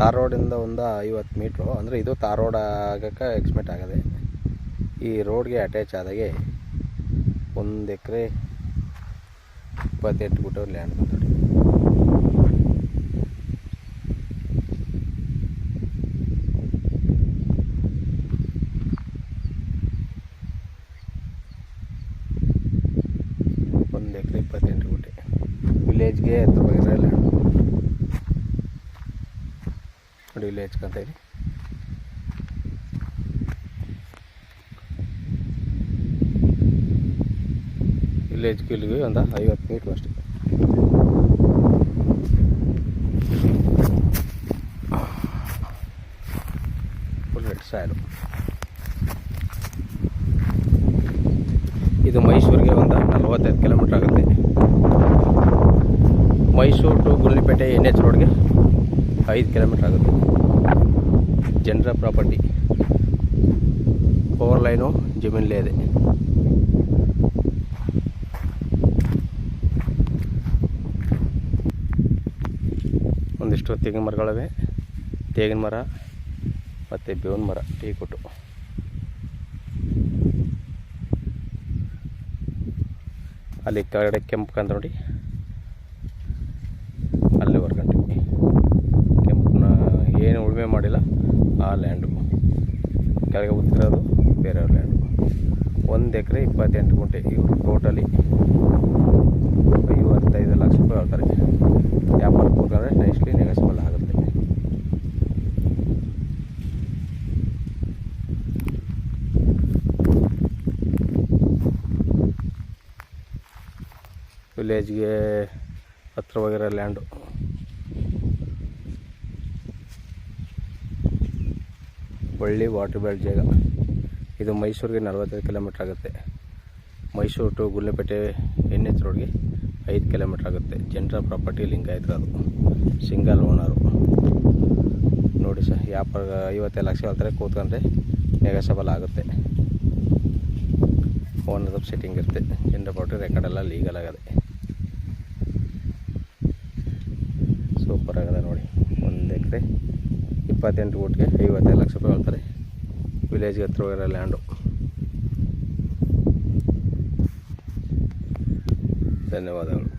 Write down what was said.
ತಾರ್ ರೋಡಿಂದ ಒಂದು 50 ಮೀಟ್ರು, ಅಂದರೆ ಇದು ತಾರ್ ರೋಡ್ ಆಗೋಕ್ಕೆ ಎಕ್ಸ್ಪೆಕ್ಟ್ ಆಗದೆ. ಈ ರೋಡ್ಗೆ ಅಟ್ಯಾಚ್ ಆದಾಗೆ 1 ಎಕರೆ 28 ಗುಂಟೆ ಲ್ಯಾಂಡ್ ಬಂದೋಡಿ. ಎಕರೆ 28 ಗುಂಟೆ ವಿಲೇಜ್ಗೆ ಹತ್ರ ಬಗ್ಗೆ ಲ್ಯಾಂಡ್ ನೋಡಿ. ವಿಲೇಜ್ ಕಂತ ಇದೆ. ವಿಲೇಜ್ಗೆ ಇಲ್ಲಿಗೆ ಒಂದು 50 ಮೀಟ್ರ್ ಅಷ್ಟೇ. Full red soil. ಇದು ಮೈಸೂರಿಗೆ ಒಂದು 45 ಕಿಲೋಮೀಟ್ರ್ ಆಗುತ್ತೆ. ಮೈಸೂರು ಟು ಗುಂಡ್ಲುಪೇಟೆ NH ರೋಡ್ಗೆ 5 ಕಿಲೋಮೀಟ್ರ್ ಆಗುತ್ತೆ. ಜನರ ಪ್ರಾಪರ್ಟಿ, ಪವರ್ ಲೈನು ಜಮೀನಲ್ಲೇ ಇದೆ. ಒಂದಿಷ್ಟು ತೆಂಗಿನ ಮರಗಳಿವೆ. ತೆಂಗಿನ ಮರ ಮತ್ತು ಬೇವಿನ ಮರ, ಟೀ ಕೊಟ್ಟು. ಅಲ್ಲಿ ಕೆಳಗಡೆ ಕೆಂಪು ಕಂತ ನೋಡಿ, ಅಲ್ಲಿ ಹೊರ್ಗಂಟಿವಿ. ಕೆಂಪನ್ನ ಏನು ಉಳುಮೆ ಮಾಡಿಲ್ಲ ಆ ಲ್ಯಾಂಡು. ಕೆಳಗೆ ಉತ್ತಿರೋದು ಬೇರೆಯವ್ರ ಲ್ಯಾಂಡು. 1 ಎಕರೆ 28 ಗುಂಟೆ. ಇವರು ಟೋಟಲಿ 55 ಲಕ್ಷ ರೂಪಾಯಿ ಹೇಳ್ತಾರೆ. ವ್ಯಾಪಾರ ಹೋಗ್ರೆ ನೆಕ್ಸ್ಟ್ಲಿ ನೆಗೆಸಿಬಲ್ ಆಗುತ್ತೆ. ವಿಲೇಜ್ಗೆ ಹತ್ರವಾಗಿರೋ ಲ್ಯಾಂಡು. ಒಳ್ಳೆ ವಾಟರ್ ಬೆಲ್ಟ್ ಜಾಗ. ಇದು ಮೈಸೂರಿಗೆ 45 ಕಿಲೋಮೀಟ್ರ್ ಆಗುತ್ತೆ. ಮೈಸೂರು ಟು ಗುಂಡ್ಲುಪೇಟೆ NH ರೋಡ್ಗೆ 5 ಕಿಲೋಮೀಟ್ರ್ ಆಗುತ್ತೆ. ಜನರ ಪ್ರಾಪರ್ಟಿ ಲಿಂಗಾಯತ್, ಅದು ಸಿಂಗಲ್ ಓನರು. ನೋಡಿ ಸರ್, ವ್ಯಾಪಾರ 55 ಲಕ್ಷ ಹೇಳ್ತಾರೆ. ಕೂತ್ಕೊಂಡ್ರೆ ನೆಗೆಸಬಲ್ ಆಗುತ್ತೆ. ಓನರ್ ಸೆಟ್ಟಿಂಗ್ ಇರುತ್ತೆ. ಜನರ ಪ್ರಾಪರ್ಟಿ ರೆಕಾರ್ಡೆಲ್ಲ ಲೀಗಲ್ ಆಗದೆ. ಸೂಪರ್ ಆಗದೆ ನೋಡಿ. 1 ಎಕರೆ 28 ಗುಂಟೆಗೆ 55 ಲಕ್ಷ ರೂಪಾಯಿ ಹೇಳ್ತಾರೆ. ವಿಲೇಜ್ಗೆ ಹತ್ರವಾಗಿರೋ ಲ್ಯಾಂಡು. ಧನ್ಯವಾದಗಳು.